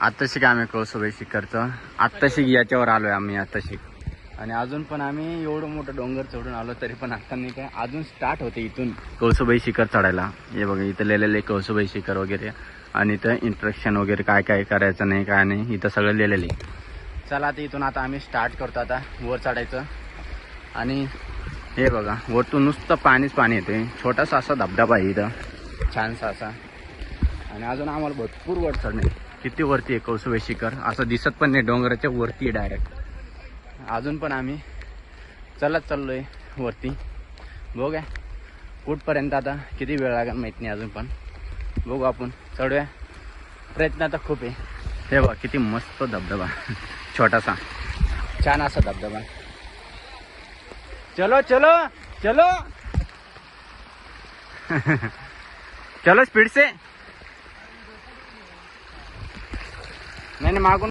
आत्ताशी काय आम्ही कळसुबाई शिखरचं आत्ताशी याच्यावर आलोय आम्ही आत्ताशी. आणि अजून पण आम्ही एवढं मोठं डोंगर चढून आलो तरी पण आता नाही काय अजून स्टार्ट होते इथून कळसुबाई शिखर चढायला. हे बघा इथं लिहिलेले कळसुबाई शिखर वगैरे आणि इथं इंस्ट्रक्शन वगैरे काय काय करायचं नाही काय नाही इथं सगळं लिहिलेले. चला आता इथून आता आम्ही स्टार्ट करतो आता वर चढायचं. आणि हे बघा वरतून नुसतं पाणीच पाणी येते. छोटासा असा धबधबा आहे इथं छानसा असा. आणि अजून आम्हाला भरपूर वर चढणे. किती वरती आहे कळसुबाई शिखर असं दिसत पण नाही डोंगराच्या वरती आहे डायरेक्ट. अजून पण आम्ही चलत चाललोय वरती. बघूया कुठपर्यंत आता किती वेळ लागेल माहीत नाही अजून पण बघू आपण चढूया. प्रयत्न आता खूप आहे. हे बघा किती मस्त धबधबा छोटासा छान असा धबधबा. चलो चलो चलो चलो स्पीड से. नाही मागून